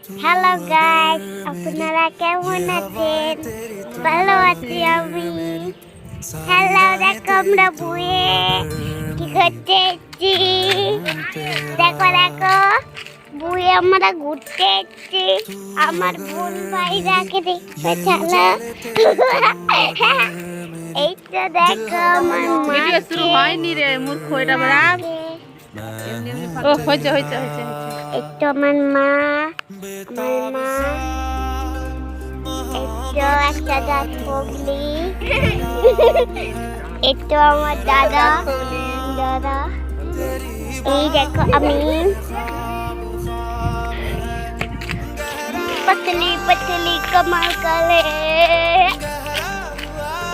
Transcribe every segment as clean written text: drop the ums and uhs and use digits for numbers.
Hello guys, আপনারা কেমন আছেন? ভালো আছি আমি। হ্যালো, দেখো আমরা বুয়ে কি করতে দেখো দেখো বুয়ে আমরা ঘুরতে এসেছি। আমার বোন ভাইরাকে দেখতে চলো। এই তো দেখো আমার ভিডিও শুরু হয়নি রে মূর্খ, এটা বাপ। ও হয়েছে হয়েছে হয়েছে একটু আমার মা একটু একটা দাঁত পগলি, একটু আমার দাদা দাদা এই দেখো আমি पतली पतली कमर करे।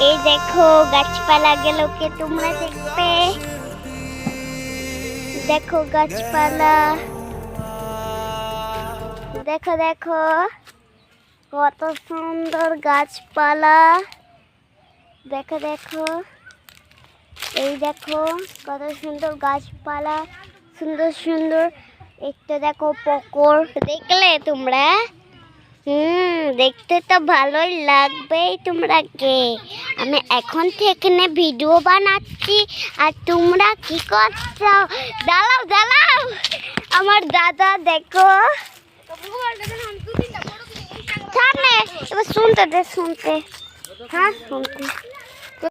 এই দেখো গাছপালা গুলোকে তোমরা দেখবে, দেখো গাছপালা, দেখো দেখো কত সুন্দর গাছপালা, দেখো দেখো এই দেখো কত সুন্দর গাছপালা, সুন্দর সুন্দর। একটা দেখো পুকুর, দেখলে তোমরা? দেখতে তো ভালোই লাগবেই তোমরা কে। আমি এখন থেকে ভিডিও বানাচ্ছি আর তোমরা কি করছো? দাঁড়াও দাঁড়াও, আমার দাদা দেখো সামনে। এবার শুনতে হ্যাঁ শুনতে